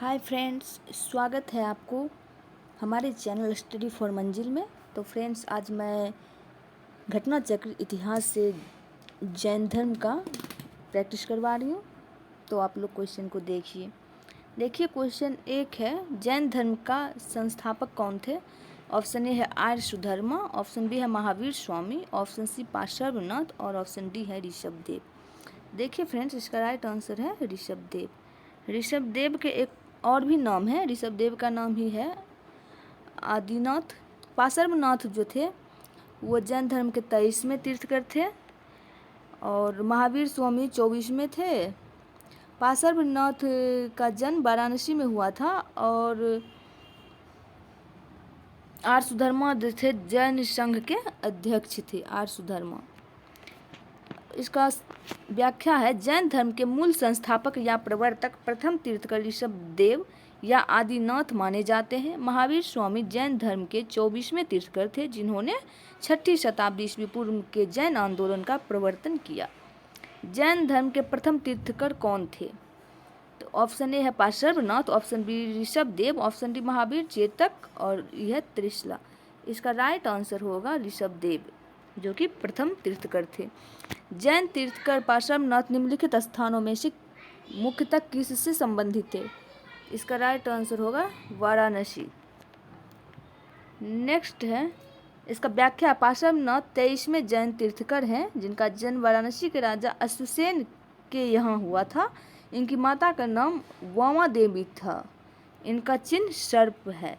Hi friends, स्वागत है आपको हमारे चैनल स्टडी फॉर मंजिल में। तो फ्रेंड्स, आज मैं घटना चक्र इतिहास से जैन धर्म का प्रैक्टिस करवा रही हूँ। तो आप लोग क्वेश्चन को देखिए क्वेश्चन एक है, जैन धर्म का संस्थापक कौन थे? ऑप्शन ए है आर्य सुधर्मा, ऑप्शन बी है महावीर स्वामी, ऑप्शन सी पार्श्वनाथ और ऑप्शन डी है ऋषभदेव। देखिए फ्रेंड्स, इसका राइट आंसर है ऋषभदेव। ऋषभदेव के एक और भी नाम है, ऋषभदेव का नाम ही है आदिनाथ। पार्श्वनाथ जो थे वो जैन धर्म के 23वें तीर्थकर थे और महावीर स्वामी 24वें थे। पार्श्वनाथ का जन्म वाराणसी में हुआ था और आर्य सुधर्मा थे जैन संघ के अध्यक्ष थे आर्य सुधर्मा। इसका व्याख्या है, जैन धर्म के मूल संस्थापक या प्रवर्तक प्रथम तीर्थकर ऋषभदेव या आदिनाथ माने जाते हैं। महावीर स्वामी जैन धर्म के 24वें तीर्थकर थे जिन्होंने 6ठी शताब्दी ईस्वी पूर्व के जैन आंदोलन का प्रवर्तन किया। जैन धर्म के प्रथम तीर्थकर कौन थे? तो ऑप्शन ए है Parshvanath, option B Rishabhdev, option D Mahavir चेतक और यह त्रिशला। इसका राइट आंसर होगा ऋषभदेव, जो कि प्रथम तीर्थकर थे। जैन तीर्थकर पार्श्वनाथ निम्नलिखित स्थानों में से मुख्यतः किससे संबंधित थे? इसका राइट आंसर होगा वाराणसी। नेक्स्ट है, इसका व्याख्या, पार्श्वनाथ 23वें जैन तीर्थकर हैं जिनका जन्म वाराणसी के राजा अश्वसेन के यहाँ हुआ था। इनकी माता का नाम वामा देवी था। इनका चिन्ह सर्प है।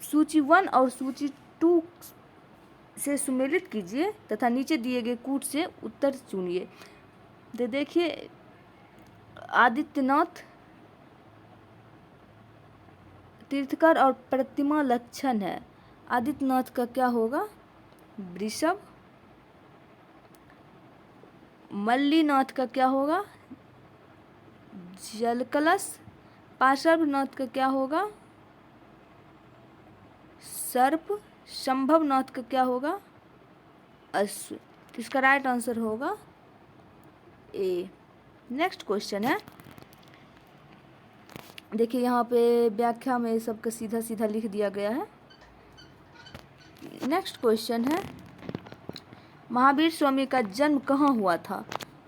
सूची 1 और सूची 2 से सुमेलित कीजिए तथा नीचे दिए गए कूट से उत्तर चुनिए। तो देखिए, आदित्यनाथ तीर्थकर और प्रतिमा लक्षण है। आदित्यनाथ का क्या होगा? वृषभ। मल्लीनाथ का क्या होगा? जल कलश। पार्श्वनाथ का क्या होगा? सर्प। संभवनाथ का क्या होगा? अश्व। इसका राइट आंसर होगा ए। नेक्स्ट क्वेश्चन है, देखिए यहाँ पे व्याख्या में सबका सीधा सीधा लिख दिया गया है। नेक्स्ट क्वेश्चन है, महावीर स्वामी का जन्म कहाँ हुआ था?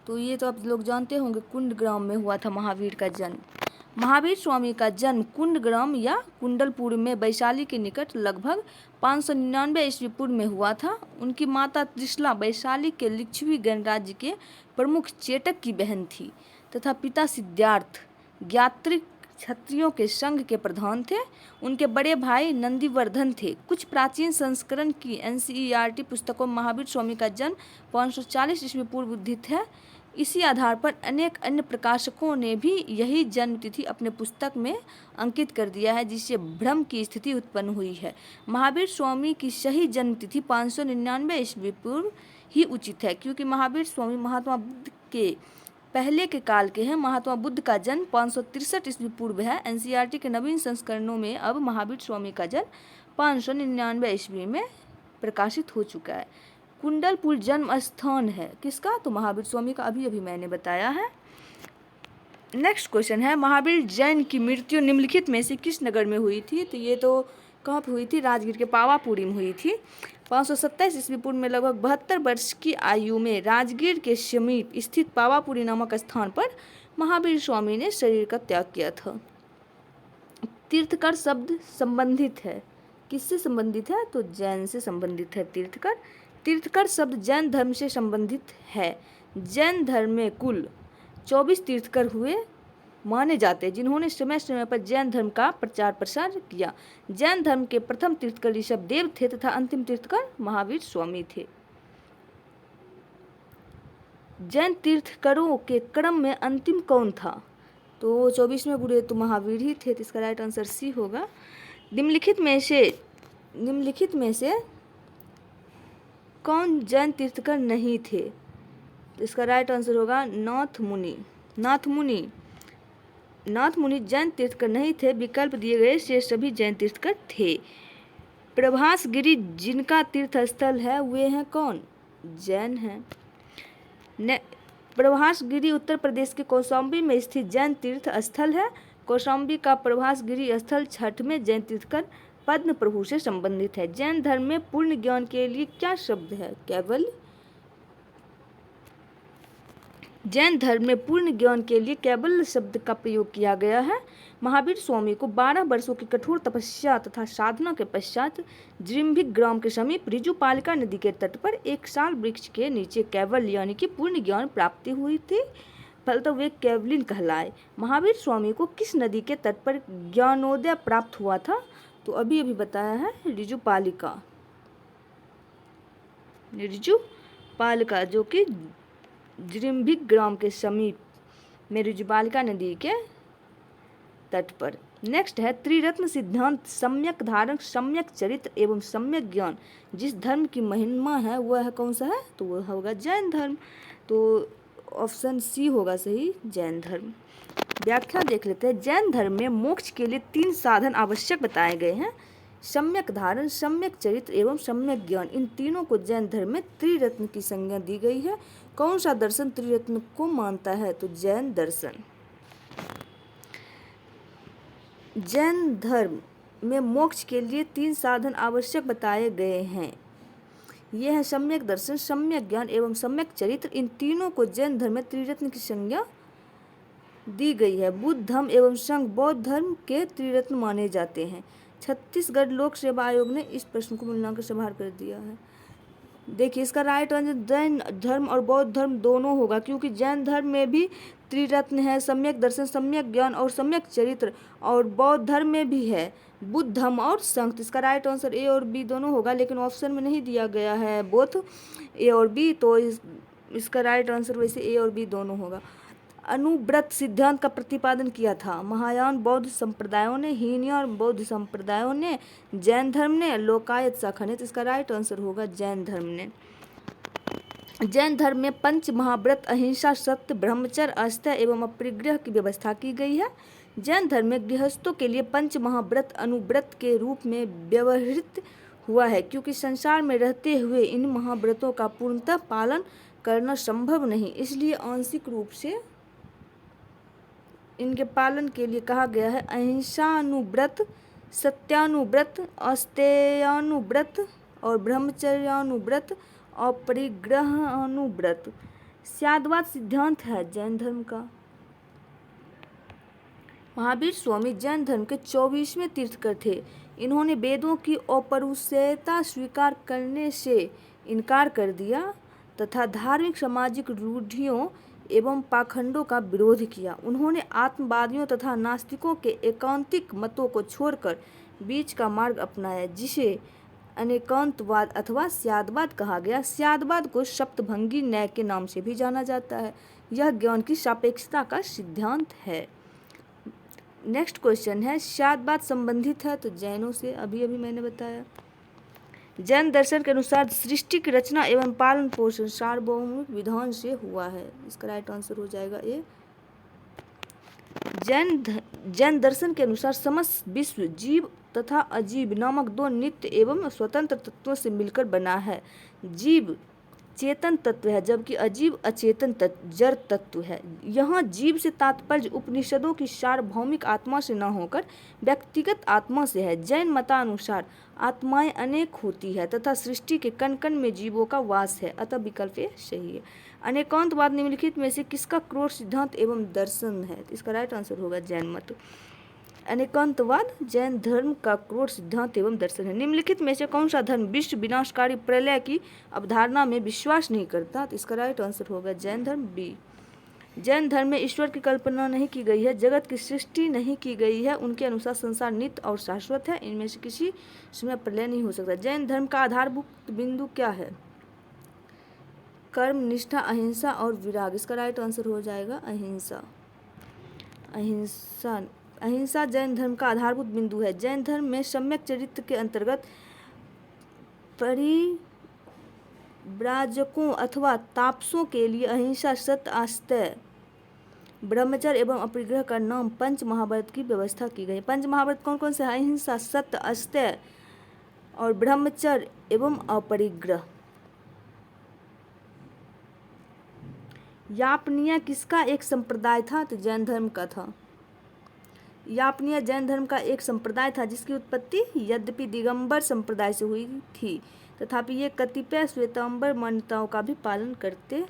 तो ये तो आप लोग जानते होंगे, कुंडग्राम में हुआ था महावीर का जन्म। महावीर स्वामी का जन्म कुंडग्राम या कुंडलपुर में वैशाली के निकट लगभग 599 ईस्वी पूर्व में हुआ था। उनकी माता त्रिशला वैशाली के लिच्छवी गणराज्य के प्रमुख चेटक की बहन थी तथा पिता सिद्धार्थ ज्ञात्रिक क्षत्रियों के संघ के प्रधान थे। उनके बड़े भाई नंदीवर्धन थे। कुछ प्राचीन संस्करण की NCERT पुस्तकों में महावीर स्वामी का जन्म 540 ईस्वी पूर्व उद्धृत है। इसी आधार पर अनेक अन्य प्रकाशकों ने भी यही जन्म तिथि अपने पुस्तक में अंकित कर दिया है, जिससे भ्रम की स्थिति उत्पन्न हुई है। महावीर स्वामी की सही जन्म तिथि 599 ईस्वी पूर्व ही उचित है, क्योंकि महावीर स्वामी महात्मा बुद्ध के पहले के काल के हैं। महात्मा बुद्ध का जन्म 563 ईस्वी पूर्व है। NCERT के नवीन संस्करणों में अब महावीर स्वामी का जन्म 599 ईस्वी में प्रकाशित हो चुका है। कुंडलपुर जन्म स्थान है किसका? तो महावीर स्वामी का, अभी मैंने बताया है। नेक्स्ट क्वेश्चन है, महावीर जैन की मृत्यु निम्नलिखित में से किस नगर में हुई थी? तो ये तो कहाँ पे हुई थी? राजगीर के पावापुरी में हुई थी। 527 ईस्वी पूर्व में लगभग 72 वर्ष की आयु में राजगीर के समीप स्थित पावापुरी नामक स्थान पर महावीर स्वामी ने शरीर का त्याग किया था। तीर्थकर शब्द संबंधित है, किससे संबंधित है? तो जैन से संबंधित है तीर्थकर। तीर्थकर शब्द जैन धर्म से संबंधित है। जैन धर्म में कुल 24 तीर्थकर हुए माने जाते हैं जिन्होंने समय समय पर जैन धर्म का प्रचार प्रसार किया। जैन धर्म के प्रथम तीर्थकर ऋषभदेव थे तथा अंतिम तीर्थकर महावीर स्वामी थे। जैन तीर्थकरों के क्रम में अंतिम कौन था? तो 24वें गुरु तो महावीर ही थे, तो इसका राइट आंसर सी होगा। निम्नलिखित में से कौन जैन तीर्थकर नहीं थे? तो इसका राइट आंसर होगा नाथ मुनि जैन तीर्थकर नहीं थे। विकल्प दिए गए से सभी जैन तीर्थकर थे। प्रभास गिरी जिनका तीर्थ स्थल है वे हैं कौन? जैन हैं। प्रभास गिरी उत्तर प्रदेश के कौशाम्बी में स्थित जैन तीर्थ स्थल है। कौशाम्बी का प्रभास गिरी स्थल छठ में जैन तीर्थकर पद्म प्रभु से संबंधित है। जैन धर्म में पूर्ण ज्ञान के लिए क्या शब्द है? कैवल्य। जैन धर्म में पूर्ण ज्ञान के लिए कैवल्य शब्द का प्रयोग किया गया है। महावीर स्वामी को 12 वर्षों की कठोर तपस्या तथा साधना के पश्चात जृंभिक ग्राम के समीप ऋजुपालिका नदी के तट पर एक साल वृक्ष के नीचे कैवल्य यानी कि पूर्ण ज्ञान प्राप्ति हुई थी, फलतः वे कैवलिन कहलाए। महावीर स्वामी को किस नदी के तट पर ज्ञानोदय प्राप्त हुआ था? तो अभी बताया है, ऋजुपालिका। ऋजुपालिका जो कि जृंभिक ग्राम के समीप में ऋजुपालिका नदी के तट पर। नेक्स्ट है त्रिरत्न सिद्धांत, सम्यक धारण, सम्यक चरित्र एवं सम्यक ज्ञान जिस धर्म की महिमा है वह है कौन सा है? तो वह होगा जैन धर्म। तो ऑप्शन सी होगा सही, जैन धर्म। व्याख्या देख लेते हैं। जैन धर्म में मोक्ष के लिए 3 साधन आवश्यक बताए गए हैं, सम्यक धारण, सम्यक चरित्र एवं सम्यक ज्ञान। इन तीनों को जैन धर्म में त्रिरत्न की संज्ञा दी गई है। कौन सा दर्शन त्रिरत्न को मानता है? तो जैन दर्शन। जैन धर्म में मोक्ष के लिए 3 साधन आवश्यक बताए गए हैं। ये है सम्यक दर्शन, सम्यक ज्ञान एवं सम्यक चरित्र। इन तीनों को जैन धर्म में त्रिरत्न की संज्ञा दी गई है। बुद्ध धम्म एवं संघ बौद्ध धर्म के त्रिरत्न माने जाते हैं। छत्तीसगढ़ लोक सेवा आयोग ने इस प्रश्न को मूल्यांकन से बाहर कर दिया है। देखिए इसका राइट आंसर जैन धर्म और बौद्ध धर्म दोनों होगा, क्योंकि जैन धर्म में भी त्रिरत्न है, सम्यक दर्शन, सम्यक ज्ञान और सम्यक चरित्र, और बौद्ध धर्म में भी है बुद्ध धम्म और संघ। इसका राइट आंसर ए और बी दोनों होगा, लेकिन ऑप्शन में नहीं दिया गया है बोथ ए और बी, तो इसका राइट आंसर वैसे ए और बी दोनों होगा। अनुव्रत सिद्धांत का प्रतिपादन किया था महायान बौद्ध संप्रदायों ने, हीनयान बौद्ध संप्रदायों ने, जैन धर्म ने, लोकायत शाखा ने। तो इसका राइट आंसर होगा जैन धर्म ने। जैन धर्म में 5 महाव्रत अहिंसा, सत्य, ब्रह्मचर्य, आस्था एवं अपरिग्रह की व्यवस्था की गई है। जैन धर्म में गृहस्थों के लिए 5 महाव्रत अनुव्रत के रूप में व्यवहृत हुआ है, क्योंकि संसार में रहते हुए इन महाव्रतों का पूर्णतः पालन करना संभव नहीं, इसलिए आंशिक रूप से इनके पालन के लिए कहा गया है। अहिंसानुव्रत, सत्यानुव्रत, अस्तेयानुव्रत और ब्रह्मचर्यानुव्रत, अपरिग्रहानुव्रत। स्याद्वाद सिद्धांत है जैन धर्म का। महावीर स्वामी जैन धर्म के 24वें तीर्थकर थे। इन्होंने वेदों की अपौरुषेयता स्वीकार करने से इनकार कर दिया तथा धार्मिक सामाजिक रूढ़ियों एवं पाखंडों का विरोध किया। उन्होंने आत्मवादियों तथा नास्तिकों के एकांतिक मतों को छोड़कर बीच का मार्ग अपनाया, जिसे अनेकांतवाद अथवा स्याद्वाद कहा गया। स्याद्वाद को सप्तभंगी न्याय के नाम से भी जाना जाता है। यह ज्ञान की सापेक्षता का सिद्धांत है। नेक्स्ट क्वेश्चन है, स्याद्वाद संबंधित है तो जैनों से, अभी मैंने बताया। जैन दर्शन के अनुसार सृष्टि की रचना एवं पालन पोषण सार्वभौमिक विधान से हुआ है। इसका राइट आंसर हो जाएगा ए। जैन दर्शन के अनुसार समस्त विश्व जीव तथा अजीव नामक 2 नित्य एवं स्वतंत्र तत्वों से मिलकर बना है। जीव चेतन तत्व है, जबकि अजीव अचेतन तत्व जड़ तत्व है। यहाँ जीव से तात्पर्य उपनिषदों की सार्वभौमिक आत्मा से न होकर व्यक्तिगत आत्मा से है। जैन मतानुसार आत्माएं अनेक होती है तथा सृष्टि के कण कण में जीवों का वास है, अतः विकल्प ए सही है। अनेकांतवाद निम्नलिखित में से किसका क्रोध सिद्धांत एवं दर्शन है? इसका राइट आंसर होगा जैन मत। अनेकांतवाद जैन धर्म का क्रोध सिद्धांत एवं दर्शन है। निम्नलिखित में से कौन सा धर्म विश्व विनाशकारी प्रलय की अवधारणा में विश्वास नहीं करता? तो इसका राइट आंसर होगा जैन धर्म बी। जैन धर्म में ईश्वर की कल्पना नहीं की गई है, जगत की सृष्टि नहीं की गई है। उनके अनुसार संसार नित्य और शाश्वत है, इनमें से किसी समय प्रलय नहीं हो सकता। जैन धर्म का आधारभूत बिंदु क्या है? कर्म, निष्ठा, अहिंसा और विराग। इसका राइट आंसर हो जाएगा अहिंसा। अहिंसा जैन धर्म का आधारभूत बिंदु है। जैन धर्म में सम्यक चरित्र के अंतर्गत परिव्राजकों अथवा तापसों के लिए अहिंसा, सत्य, आस्तेय, ब्रह्मचर्य एवं अपरिग्रह का नाम 5 महाव्रत की व्यवस्था की गई। 5 महाव्रत कौन कौन से हैं? अहिंसा, सत्य, आस्तेय और ब्रह्मचर्य एवं अपरिग्रह। यापनीय किसका एक संप्रदाय था? तो जैन धर्म का था। यापनीय जैन धर्म का एक संप्रदाय था जिसकी उत्पत्ति यद्यपि दिगंबर संप्रदाय से हुई थी, तथापि ये कतिपय श्वेतांबर मान्यताओं का भी पालन करते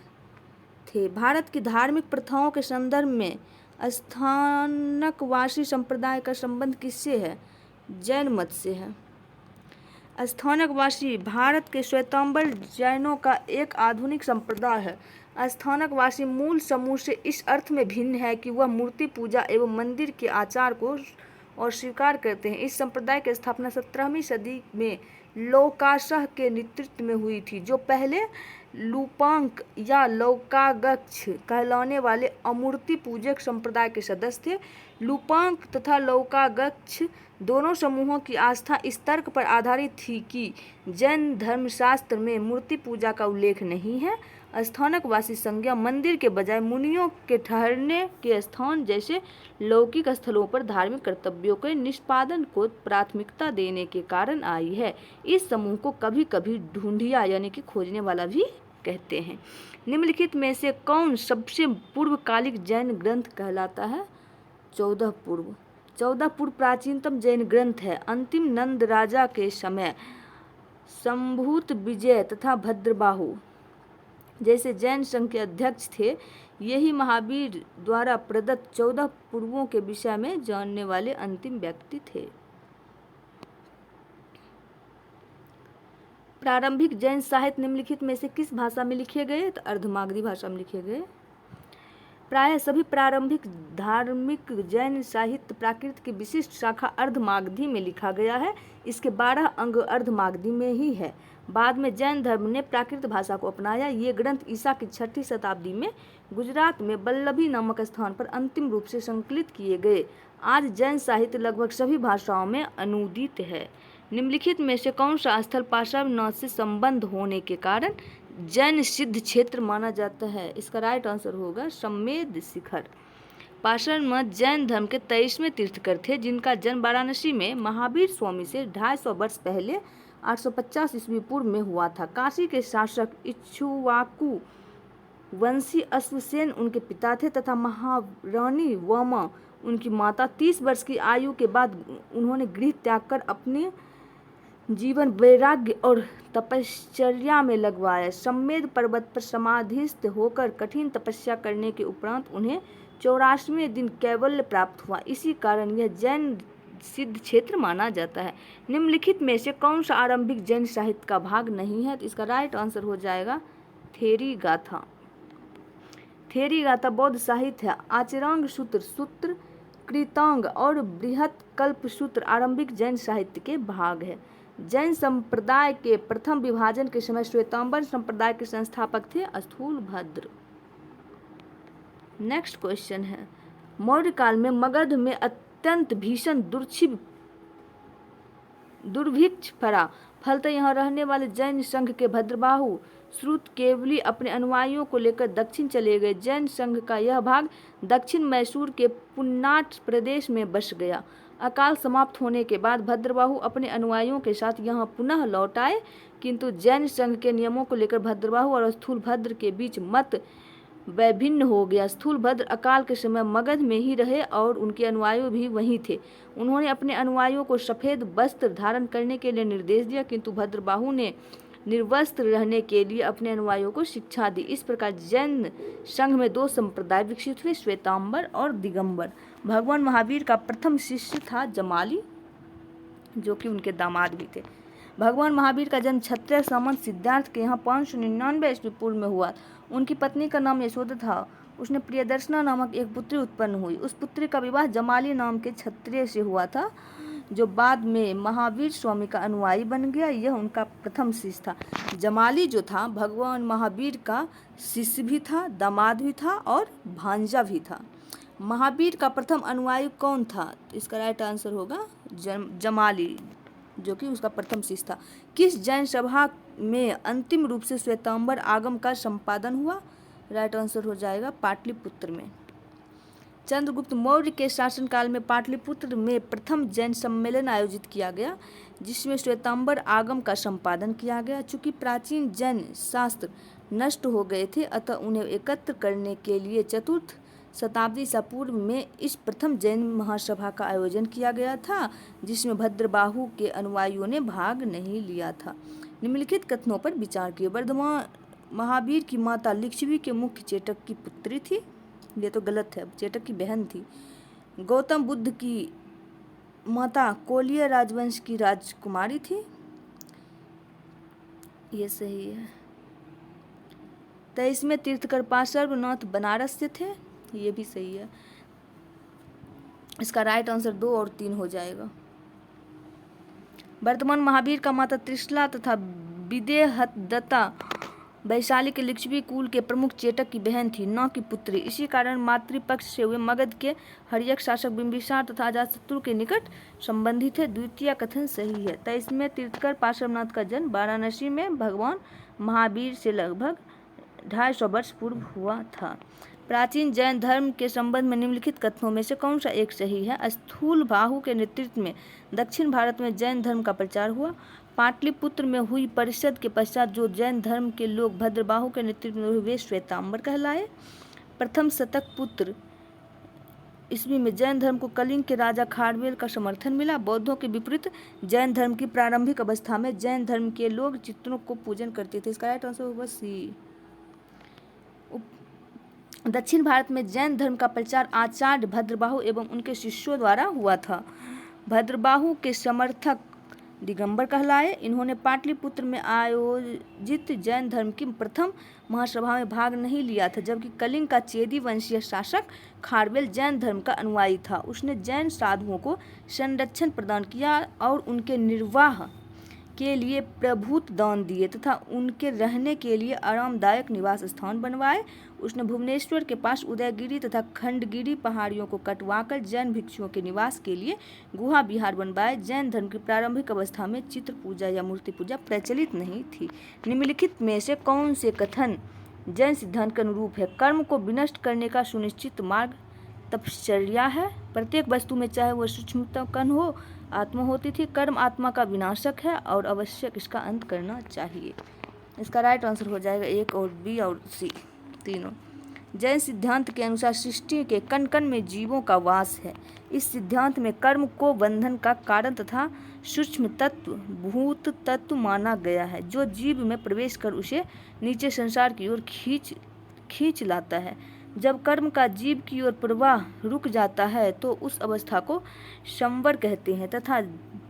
थे। भारत की धार्मिक प्रथाओं के संदर्भ में स्थानकवासी संप्रदाय का संबंध किससे है? जैन मत से है। स्थानकवासी भारत के श्वेतांबर जैनों का एक आधुनिक संप्रदाय है। स्थानकवासी मूल समूह से इस अर्थ में भिन्न है कि वह मूर्ति पूजा एवं मंदिर के आचार को और स्वीकार करते हैं। इस संप्रदाय की स्थापना 17वीं सदी में लौकाशाह के नेतृत्व में हुई थी, जो पहले लूपांक या लौकागक्ष कहलाने वाले अमूर्ति पूजक संप्रदाय के सदस्य थे। लूपांक तथा लौकागक्ष दोनों समूहों की आस्था इस तर्क पर आधारित थी कि जैन धर्मशास्त्र में मूर्ति पूजा का उल्लेख नहीं है। स्थानकवासी संज्ञा मंदिर के बजाय मुनियों के ठहरने के स्थान जैसे लौकिक स्थलों पर धार्मिक कर्तव्यों के निष्पादन को प्राथमिकता देने के कारण आई है। इस समूह को कभी कभी ढूंढिया यानी कि खोजने वाला भी कहते हैं। निम्नलिखित में से कौन सबसे पूर्वकालिक जैन ग्रंथ कहलाता है? 14 पूर्व। 14 पूर्व प्राचीनतम जैन ग्रंथ है। अंतिम नंद राजा के समय संभूत विजय तथा भद्रबाहु जैसे जैन संघ के अध्यक्ष थे। यही महावीर द्वारा प्रदत्त 14 पूर्वों के विषय में जानने वाले अंतिम व्यक्ति थे। प्रारंभिक जैन साहित्य निम्नलिखित में से किस भाषा में लिखे गए? तो अर्धमागधी भाषा में लिखे गए। प्रायः सभी प्रारंभिक धार्मिक जैन साहित्य प्राकृत की विशिष्ट शाखा अर्धमागधी में लिखा गया है। इसके 12 अंग अर्धमागधी में ही है। बाद में जैन धर्म ने प्राकृत भाषा को अपनाया। ये ग्रंथ ईसा की 6ठी शताब्दी में गुजरात में बल्लभी नामक स्थान पर अंतिम रूप से संकलित किए गए। आज जैन साहित्य लगभग सभी भाषाओं में अनुदित है। निम्नलिखित में से कौन सा स्थल पार्श्वनाथ से संबंध होने के कारण जैन सिद्ध क्षेत्र माना जाता है? इसका राइट आंसर होगा सम्मेद शिखर। पार्श्वनाथ जैन धर्म के 23वें तीर्थकर थे, जिनका जन्म वाराणसी में महावीर स्वामी से 250 वर्ष पहले 850 ईस्वी पूर्व में हुआ था। काशी के शासक इक्ष्वाकु वंशी अश्वसेन उनके पिता थे तथा महारानी वामा उनकी माता। 30 वर्ष की आयु के बाद उन्होंने गृह त्याग कर अपने जीवन वैराग्य और तपश्चर्या में लगवाया। सम्मेद पर्वत पर समाधिस्थ होकर कठिन तपस्या करने के उपरांत उन्हें 84वें दिन कैवल्य प्राप्त हुआ। इसी कारण यह जैन सिद्ध क्षेत्र माना जाता है। निम्नलिखित में से कौन सा आरंभिक जैन साहित्य का भाग नहीं है? तो इसका राइट आंसर हो जाएगा थेरी गाथा। थेरी गाथा बौद्ध साहित्य है। आचरांग सूत्र, सूत्र कृतांग और बृहत कल्प सूत्र आरंभिक जैन साहित्य के भाग है। जैन संप्रदाय के प्रथम विभाजन के समय श्वेतांबर संप्रदाय के संस्थापक थे स्थूलभद्र। नेक्स्ट क्वेश्चन है, मौर्य काल में मगध में अत्यंत भीषण दुर्भिक्ष पड़ा। फलतः यहाँ रहने वाले जैन संघ के भद्रबाहु श्रुतकेवली अपने अनुयायियों को लेकर दक्षिण चले गए। जैन संघ का यह भाग दक्षिण मैसूर के पुन्नाट प्रदेश में बस गया। अकाल समाप्त होने के बाद भद्रबाहु अपने अनुयायियों के साथ यहाँ पुनः लौट आए, किंतु जैन संघ के नियमों को लेकर भद्रबाहु और स्थूलभद्र के बीच मत वैभिन्न हो गया। स्थूलभद्र अकाल के समय मगध में ही रहे और उनके अनुयायी भी वहीं थे। उन्होंने अपने अनुयायियों को सफ़ेद वस्त्र धारण करने के लिए निर्देश दिया, किंतु भद्रबाहु ने निर्वस्त्र रहने के लिए अपने अनुयायियों को शिक्षा दी। इस प्रकार जैन संघ में 2 संप्रदाय विकसित हुए, श्वेतांबर और दिगंबर। भगवान महावीर का प्रथम शिष्य था जमाली, जो कि उनके दामाद भी थे। भगवान महावीर का जन्म क्षत्रिय सामंत सिद्धार्थ के यहाँ 599 ईस्वी पूर्व में हुआ। उनकी पत्नी का नाम यशोदा था। उसने प्रियदर्शना नामक एक पुत्री उत्पन्न हुई। उस पुत्री का विवाह जमाली नाम के क्षत्रिय से हुआ था, जो बाद में महावीर स्वामी का अनुयायी बन गया। यह उनका प्रथम शिष्य था। जमाली जो था भगवान महावीर का शिष्य भी था, दामाद भी था और भांजा भी था। महावीर का प्रथम अनुयायी कौन था? इसका राइट आंसर होगा जमाली, जो कि उसका प्रथम शिष्य था। किस जैन सभा में अंतिम रूप से श्वेतांबर आगम का संपादन हुआ? राइट आंसर हो जाएगा पाटलिपुत्र में। चंद्रगुप्त मौर्य के शासनकाल में पाटलिपुत्र में प्रथम जैन सम्मेलन आयोजित किया गया, जिसमें श्वेतांबर आगम का संपादन किया गया। चूँकि प्राचीन जैन शास्त्र नष्ट हो गए थे, अतः उन्हें एकत्र करने के लिए चतुर्थ शताब्दी ईसा पूर्व में इस प्रथम जैन महासभा का आयोजन किया गया था, जिसमें भद्रबाहु के अनुयायियों ने भाग नहीं लिया था। निम्नलिखित कथनों पर विचार किए। वर्धमान महावीर की माता लिच्छवी के मुख्य चेटक की पुत्री थी, ये तो गलत है, चेटक की बहन थी। गौतम बुद्ध की माता कोलिय राजवंश की राजकुमारी थी, ये सही है। 23वें तीर्थकर पार्श्वनाथ बनारस से थे, ये भी सही है। इसका राइट आंसर 2 और 3 हो जाएगा। वर्तमान महावीर का माता त्रिशला तथा विदेहदत्ता वैशाली के लिच्छवी कुल के प्रमुख चेटक की बहन थी, न कि पुत्री। इसी कारण मातृपक्ष से वे मगध के हर्यक शासक बिंबिसार तथा अजातशत्रु के निकट संबंधी थे। द्वितीय कथन सही है। 23वें तीर्थकर पार्श्वनाथ का जन्म वाराणसी में भगवान महावीर से लगभग 250 वर्ष पूर्व हुआ था। प्राचीन जैन धर्म के संबंध में निम्नलिखित कथनों में से कौन सा एक सही है? स्थूलबाहु के नेतृत्व में दक्षिण भारत में जैन धर्म का प्रचार हुआ। पाटलिपुत्र में हुई परिषद के पश्चात जो जैन धर्म के लोग भद्रबाहु के नेतृत्व में हुए वे श्वेतांबर कहलाए। प्रथम शतक पुत्र ईस्वी में जैन धर्म को कलिंग के राजा खारवेल का समर्थन मिला। बौद्धों के विपरीत जैन धर्म की प्रारंभिक अवस्था में जैन धर्म के लोग चित्रों को पूजन करते थे। इसका राइट आंसर होगा सी। दक्षिण भारत में जैन धर्म का प्रचार आचार्य भद्रबाहु एवं उनके शिष्यों द्वारा हुआ था। भद्रबाहु के समर्थक दिगंबर कहलाए। इन्होंने पाटलिपुत्र में आयोजित जैन धर्म की प्रथम महासभा में भाग नहीं लिया था, जबकि कलिंग का चेदी वंशीय शासक खारवेल जैन धर्म का अनुयायी था। उसने जैन साधुओं को संरक्षण प्रदान किया और उनके निर्वाह के लिए प्रभुत दान दिए तथा उनके रहने के लिए आरामदायक निवास स्थान बनवाए। उसने भुवनेश्वर के पास उदयगिरी तथा खंडगिरी पहाड़ियों को कटवाकर जैन भिक्षुओं के निवास के लिए गुहा विहार बनवाए। जैन धर्म की प्रारंभिक अवस्था में चित्र पूजा या मूर्ति पूजा प्रचलित नहीं थी। निम्नलिखित में से कौन से कथन जैन सिद्धांत के अनुरूप है? कर्म को विनष्ट करने का सुनिश्चित मार्ग तपश्चर्या है। प्रत्येक वस्तु में चाहे वह सूक्ष्मतम कण हो आत्मा होती थी। कर्म आत्मा का विनाशक है और आवश्यक इसका अंत करना चाहिए। इसका राइट आंसर हो जाएगा 1 और बी और सी तीनों। जैन सिद्धांत के अनुसार सृष्टि के कण कण में जीवों का वास है। इस सिद्धांत में कर्म को बंधन का कारण तथा सूक्ष्म तत्व भूत तत्व माना गया है, जो जीव में प्रवेश कर उसे नीचे संसार की ओर खींच लाता है। जब कर्म का जीव की ओर प्रवाह रुक जाता है तो उस अवस्था को संवर कहते हैं तथा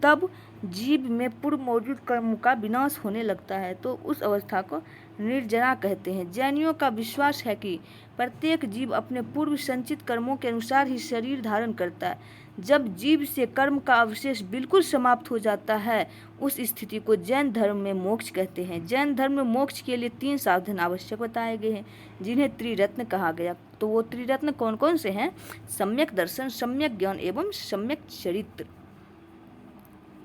तब जीव में पूर्व मौजूद कर्म का विनाश होने लगता है तो उस अवस्था को निर्जरा कहते हैं। जैनियों का विश्वास है कि प्रत्येक जीव अपने पूर्व संचित कर्मों के अनुसार ही शरीर धारण करता है। जब जीव से कर्म का अवशेष बिल्कुल समाप्त हो जाता है उस स्थिति को जैन धर्म में मोक्ष कहते हैं। जैन धर्म में मोक्ष के लिए 3 साधन आवश्यक बताए गए हैं, जिन्हें त्रिरत्न कहा गया। तो वो त्रिरत्न कौन कौन से हैं? सम्यक दर्शन, सम्यक ज्ञान एवं सम्यक चरित्र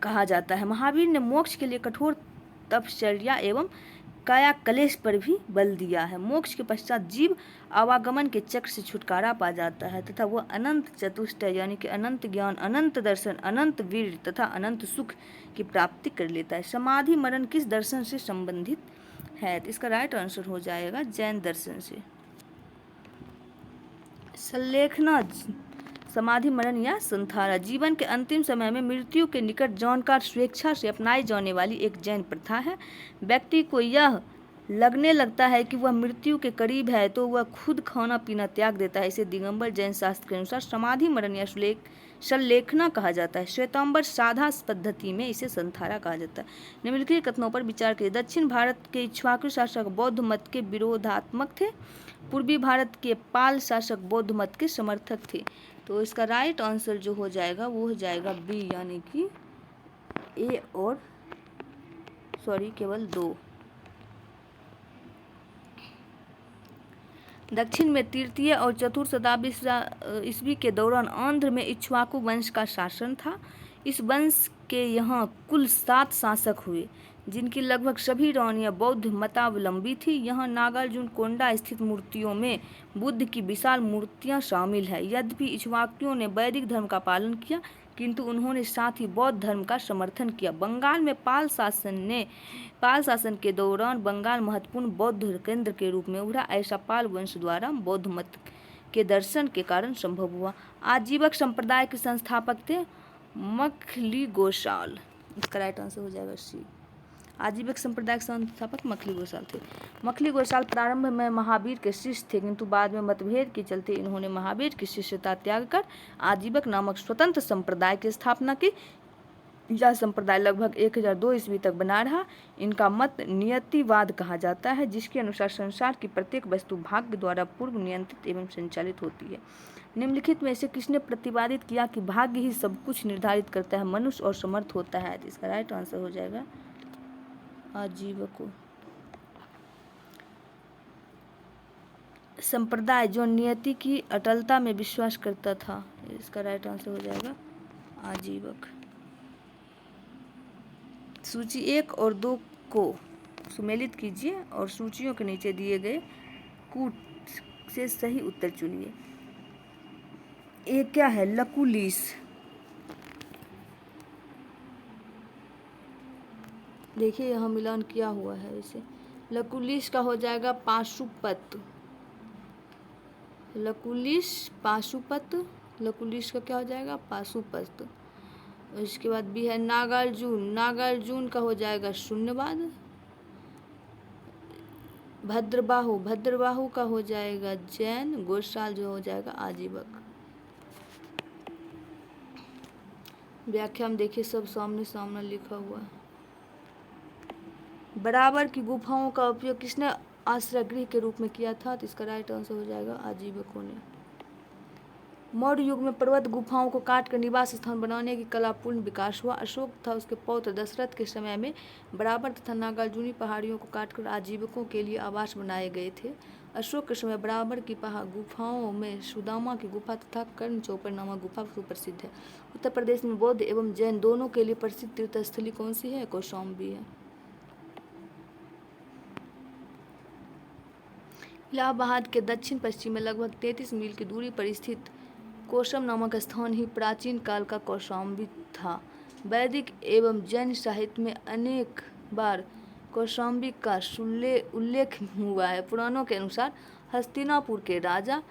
कहा जाता है। महावीर ने मोक्ष के लिए कठोर तपश्चर्या एवं काया कलेश पर भी बल दिया है। मोक्ष के पश्चात जीव आवागमन के चक्र से छुटकारा पा जाता है तथा वह अनंत चतुष्टय यानी कि अनंत ज्ञान, अनंत दर्शन, अनंत वीर तथा अनंत सुख की प्राप्ति कर लेता है। समाधि मरण किस दर्शन से संबंधित है? तो इसका राइट आंसर हो जाएगा जैन दर्शन से। संलेखना, समाधि मरण या संथारा जीवन के अंतिम समय में मृत्यु के निकट जानकर स्वेच्छा से अपनाई जाने वाली एक जैन प्रथा है। व्यक्ति को यह लगने लगता है कि वह मृत्यु के करीब है तो वह खुद खाना पीना त्याग देता है। इसे दिगंबर जैन शास्त्र के अनुसार समाधि मरण या संलेखना कहा जाता है। श्वेतांबर साधा पद्धति में इसे संथारा कहा जाता है। निम्नलिखित कथनों पर विचार करिए। दक्षिण भारत के इक्ष्वाकु शासक बौद्ध मत के विरोधात्मक थे। पूर्वी भारत के पाल शासक बौद्ध मत के समर्थक थे। तो इसका राइट आंसर जो हो जाएगा वो हो जाएगा बी यानी कि ए और केवल 2। दक्षिण में तृतीय और चतुर्थ शताब्दी ईस्वी के दौरान आंध्र में इक्ष्वाकु वंश का शासन था। इस वंश के यहाँ कुल 7 शासक हुए, जिनकी लगभग सभी रानियां बौद्ध मतावलंबी थी। यहाँ नागार्जुन कोंडा स्थित मूर्तियों में बुद्ध की विशाल मूर्तियां शामिल है। यद्यपि इक्ष्वाकुओं ने वैदिक धर्म का पालन किया, किंतु उन्होंने साथ ही बौद्ध धर्म का समर्थन किया। बंगाल में पाल शासन के दौरान बंगाल महत्वपूर्ण बौद्ध केंद्र के रूप में उभरा। ऐसा पाल वंश द्वारा बौद्ध मत के दर्शन के कारण संभव हुआ। आजीवक संप्रदाय के संस्थापक थे मखली गोसाल। इसका राइट आंसर हो जाएगा सी। आजीवक संप्रदाय के संस्थापक मखली गोसाल थे। मखली गोसाल प्रारंभ में महावीर के शिष्य थे, किंतु बाद में मतभेद के चलते इन्होंने महावीर की शिष्यता त्याग कर आजीवक नामक स्वतंत्र संप्रदाय की स्थापना की। यह संप्रदाय लगभग 1002 ईस्वी तक बना रहा। इनका मत नियतिवाद कहा जाता है, जिसके अनुसार संसार की प्रत्येक वस्तु भाग्य द्वारा पूर्व नियंत्रित एवं संचालित होती है। निम्नलिखित में से किसने प्रतिपादित किया कि भाग्य ही सब कुछ निर्धारित करता है, मनुष्य और समर्थ होता है? तो इसका राइट आंसर हो जाएगा आजीवकों। संप्रदाय जो नियति की अटलता में विश्वास करता था। इसका राइट आंसर हो जाएगा आजीवक। सूची 1 और 2 को सुमेलित कीजिए और सूचियों के नीचे दिए गए कूट से सही उत्तर चुनिए। ये क्या है? लकुलिस। देखिए यहाँ मिलान किया हुआ है इसे। लकुलिस का हो जाएगा पाशुपत। लकुलिस पाशुपत। लकुलिस का क्या हो जाएगा? पाशुपत। इसके बाद भी है नागार्जुन। नागार्जुन का हो जाएगा शून्यवाद। भद्रबाहु। भद्रबाहु का हो जाएगा जैन। गोसाल जो हो जाएगा आजीवक। व्याख्या में देखिए सब सामने सामने लिखा हुआ है। बराबर की गुफाओं का उपयोग किसने आश्रय गृह के रूप में किया था? तो इसका राइट आंसर हो जाएगा आजीवकों ने। मौर्य युग में पर्वत गुफाओं को काटकर निवास स्थान बनाने की कला पूर्ण विकास हुआ। अशोक तथा उसके पौत्र दशरथ के समय में बराबर तथा नागार्जुनी पहाड़ियों को काटकर आजीवकों के लिए आवास बनाए गए थे। अशोक के समय बराबर की गुफाओं में सुदामा की गुफा तथा कर्ण चौपर नामक गुफा सुप्रसिद्ध है। उत्तर प्रदेश में बौद्ध एवं जैन दोनों के लिए प्रसिद्ध तीर्थस्थली कौन सी है? कौशाम्बी है। इलाहाबाद के दक्षिण पश्चिम में लगभग 33 मील की दूरी पर स्थित कोशम नामक स्थान ही प्राचीन काल का कौशाम्बी था। वैदिक एवं जैन साहित्य में अनेक बार कौशाम्बी का उल्लेख हुआ है। पुराणों के अनुसार हस्तिनापुर के राजा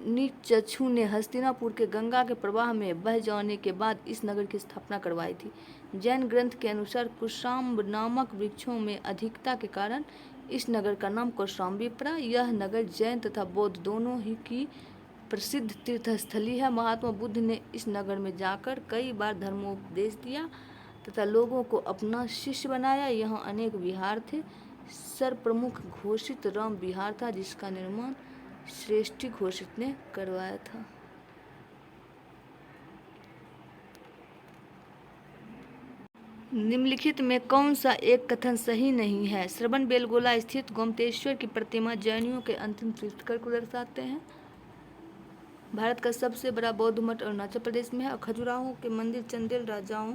नीचक्षु ने हस्तिनापुर के गंगा के प्रवाह में बह जाने के बाद इस नगर की स्थापना करवाई थी। जैन ग्रंथ के अनुसार कुशाम्ब नामक वृक्षों में अधिकता के कारण इस नगर का नाम कौशाम्बी पड़ा। यह नगर जैन तथा बौद्ध दोनों ही की प्रसिद्ध तीर्थस्थली है। महात्मा बुद्ध ने इस नगर में जाकर कई बार धर्मोपदेश दिया तथा लोगों को अपना शिष्य बनाया। यहाँ अनेक विहार थे। सर्वप्रमुख घोषित राम विहार था, जिसका निर्माण श्रेष्ठी घोषित ने करवाया था। निम्नलिखित में कौन सा एक कथन सही नहीं है? श्रवण बेलगोला स्थित गोमतेश्वर की प्रतिमा जैनियों के अंतिम तीर्थंकर को दर्शाते हैं। भारत का सबसे बड़ा बौद्ध मठ अरुणाचल प्रदेश में है। और खजुराहो के मंदिर चंदेल राजाओं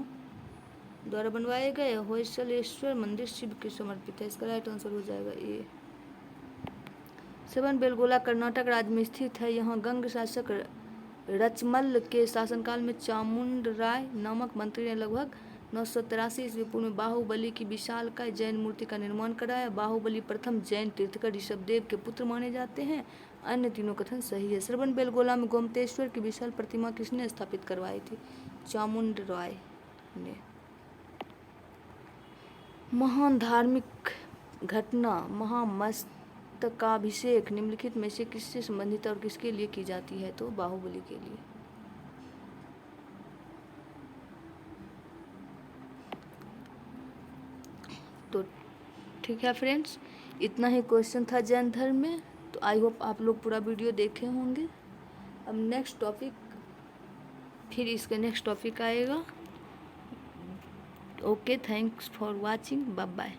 द्वारा बनवाए गए। होयसलेश्वर मंदिर शिव के समर्पित है। इसका राइट आंसर हो जाएगा ए। श्रवण बेलगोला कर्नाटक राज्य में स्थित है। यहाँ गंग शासक रचमल के शासनकाल में चामुंड राय नामक मंत्री ने लगभग 983 ईस्वी पूर्व में बाहुबली की विशालकाय जैन मूर्ति का निर्माण कराया। बाहुबली प्रथम जैन तीर्थंकर ऋषभदेव के पुत्र माने जाते हैं। अन्य तीनों कथन सही है। श्रवण बेलगोला में गोमतेश्वर की विशाल प्रतिमा किसने स्थापित करवाई थी? चामुंड राय ने। महान धार्मिक घटना महामस्तकाभिषेक निम्नलिखित में से किससे संबंधित और किसके लिए की जाती है? तो बाहुबली के लिए। तो ठीक है फ्रेंड्स, इतना ही क्वेश्चन था जैन धर्म में। तो आई होप आप लोग पूरा वीडियो देखे होंगे। अब नेक्स्ट टॉपिक, फिर इसका नेक्स्ट टॉपिक आएगा। Okay, thanks for watching, bye bye.